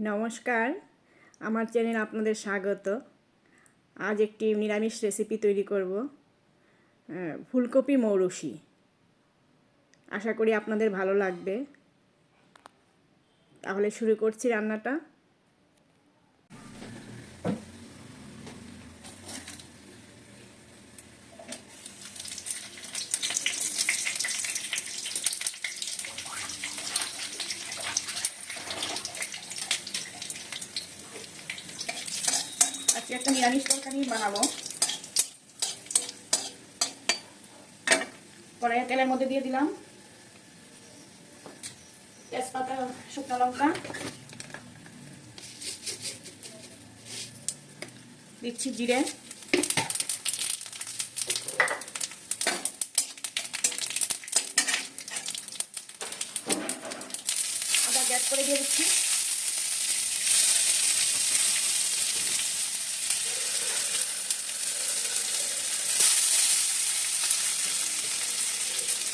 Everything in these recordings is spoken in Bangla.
নমস্কার, আমার চ্যানেলে আপনাদের স্বাগত। আজ একটি নিরামিষ রেসিপি তৈরি করব, ফুলকপি মৌরুসি। আশা করি আপনাদের ভালো লাগবে। তাহলে শুরু করছি রান্নাটা। আজকে একটা নিরামিষ তরকারি বানাবো। কড়াইয়ে তেলের মধ্যে দিয়ে দিলাম তেজপাতা, শুকনো লঙ্কা, দিচ্ছি জিরে, আদা গ্যাস করে দিয়ে দিচ্ছি,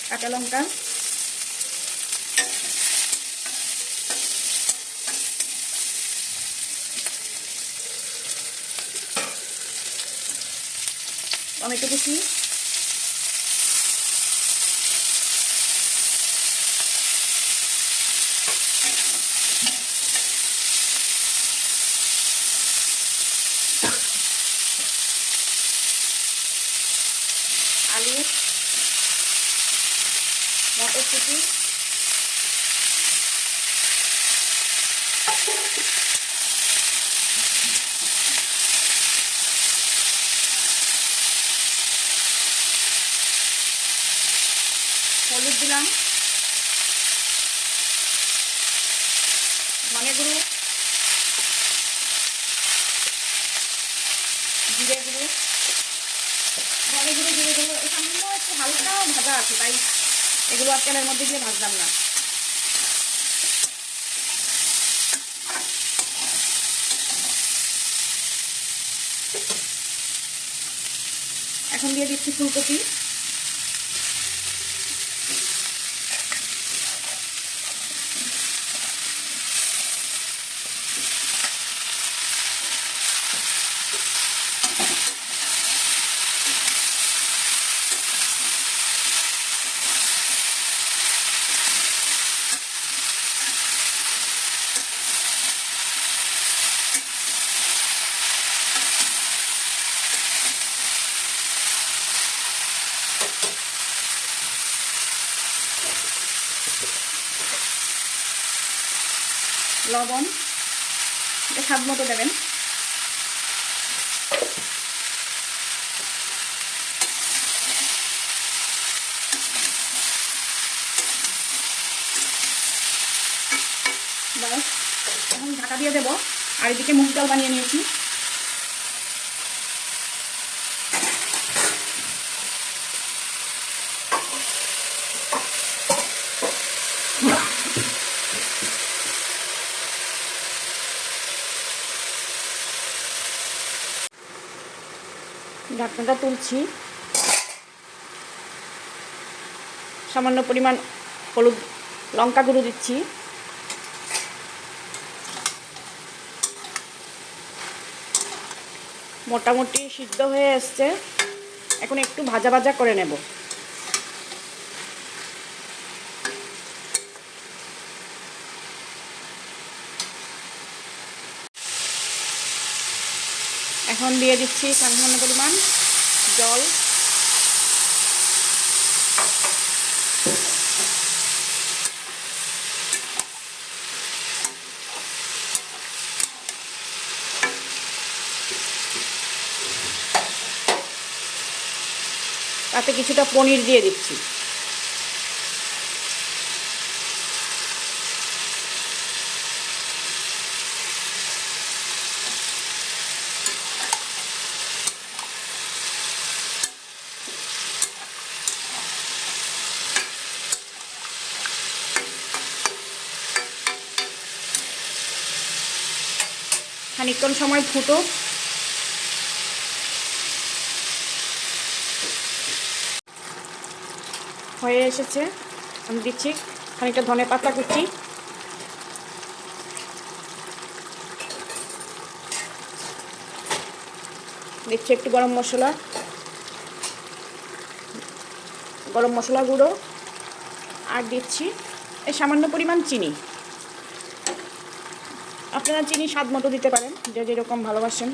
কাঁচা লঙ্কা, টমেটো কুচি, আলু, মটরশুঁটি, হলুদ দিলাম, ধনে গুঁড়ো, জিরে গুঁড়ো, ধনে গুঁড়ো, জিরে গুঁড়ো সামান্য একটু হালকা ভাজা আছে, তাই এগুলো আর তেলের মধ্যে দিয়ে ভাজলাম না। এখন দিয়ে দিচ্ছি ফুলকপি, লবণ, এটা স্বাদ মতো দেবেন, বাস। এখন ঢাকা দিয়ে দেবো। আর এদিকে মুগ ডাল বানিয়ে নিয়েছি, ঢাকনাটা তুলছি, সামান্য পরিমাণ হলুদ লঙ্কা গুঁড়ো দিচ্ছি, মোটামুটি সিদ্ধ হয়ে এসছে। এখন একটু ভাজা ভাজা করে নেব। এখন দিয়ে দিচ্ছি সামান্য পরিমাণ জল, তাতে কিছুটা পনির দিয়ে দিচ্ছি। খানিকক্ষণ সময় ফুটো। হয়ে এসেছে। আমি দিচ্ছি খানিকটা ধনে পাতা কুচি, দিচ্ছি একটু গরম মশলা গুঁড়ো, আর দিচ্ছি এই সামান্য পরিমাণ চিনি। আপনারা চিনি স্বাদ মতো দিতে পারেন, যে যেরকম ভালোবাসেন।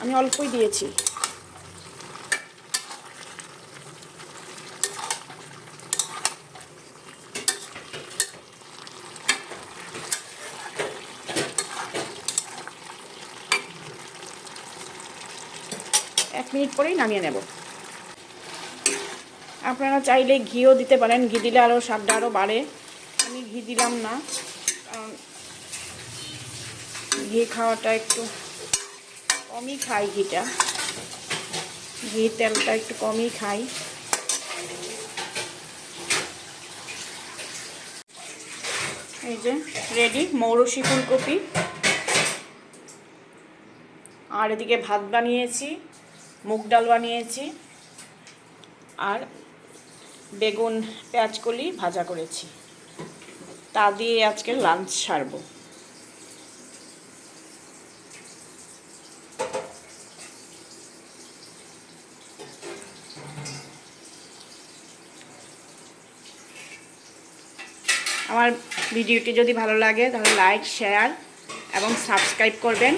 আমি অল্পই দিয়েছি। এক মিনিট পরেই নামিয়ে নেব। আপনারা চাইলে ঘিও দিতে পারেন, ঘি দিলে আরও স্বাদটা আরও বাড়ে। আমি ঘি দিলাম না, কারণ ঘি খাওয়াটা একটু কমই খাই, ঘি তেলটা একটু কমই খাই। এই যে রেডি মৌরসি ফুলকপি। আর এদিকে ভাত বানিয়েছি, মুগ ডাল বানিয়েছি, আর বেগুন পেঁয়াজকলি ভাজা করেছি। তা দিয়ে আজকে লাঞ্চ সারব। আমার ভিডিওটি যদি ভালো লাগে তাহলে লাইক, শেয়ার এবং সাবস্ক্রাইব করবেন।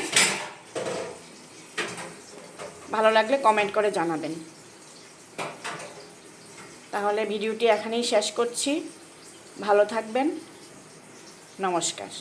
ভালো লাগলে কমেন্ট করে জানাবেন। তাহলে ভিডিওটি এখানেই শেষ করছি। ভালো থাকবেন। নমস্কার।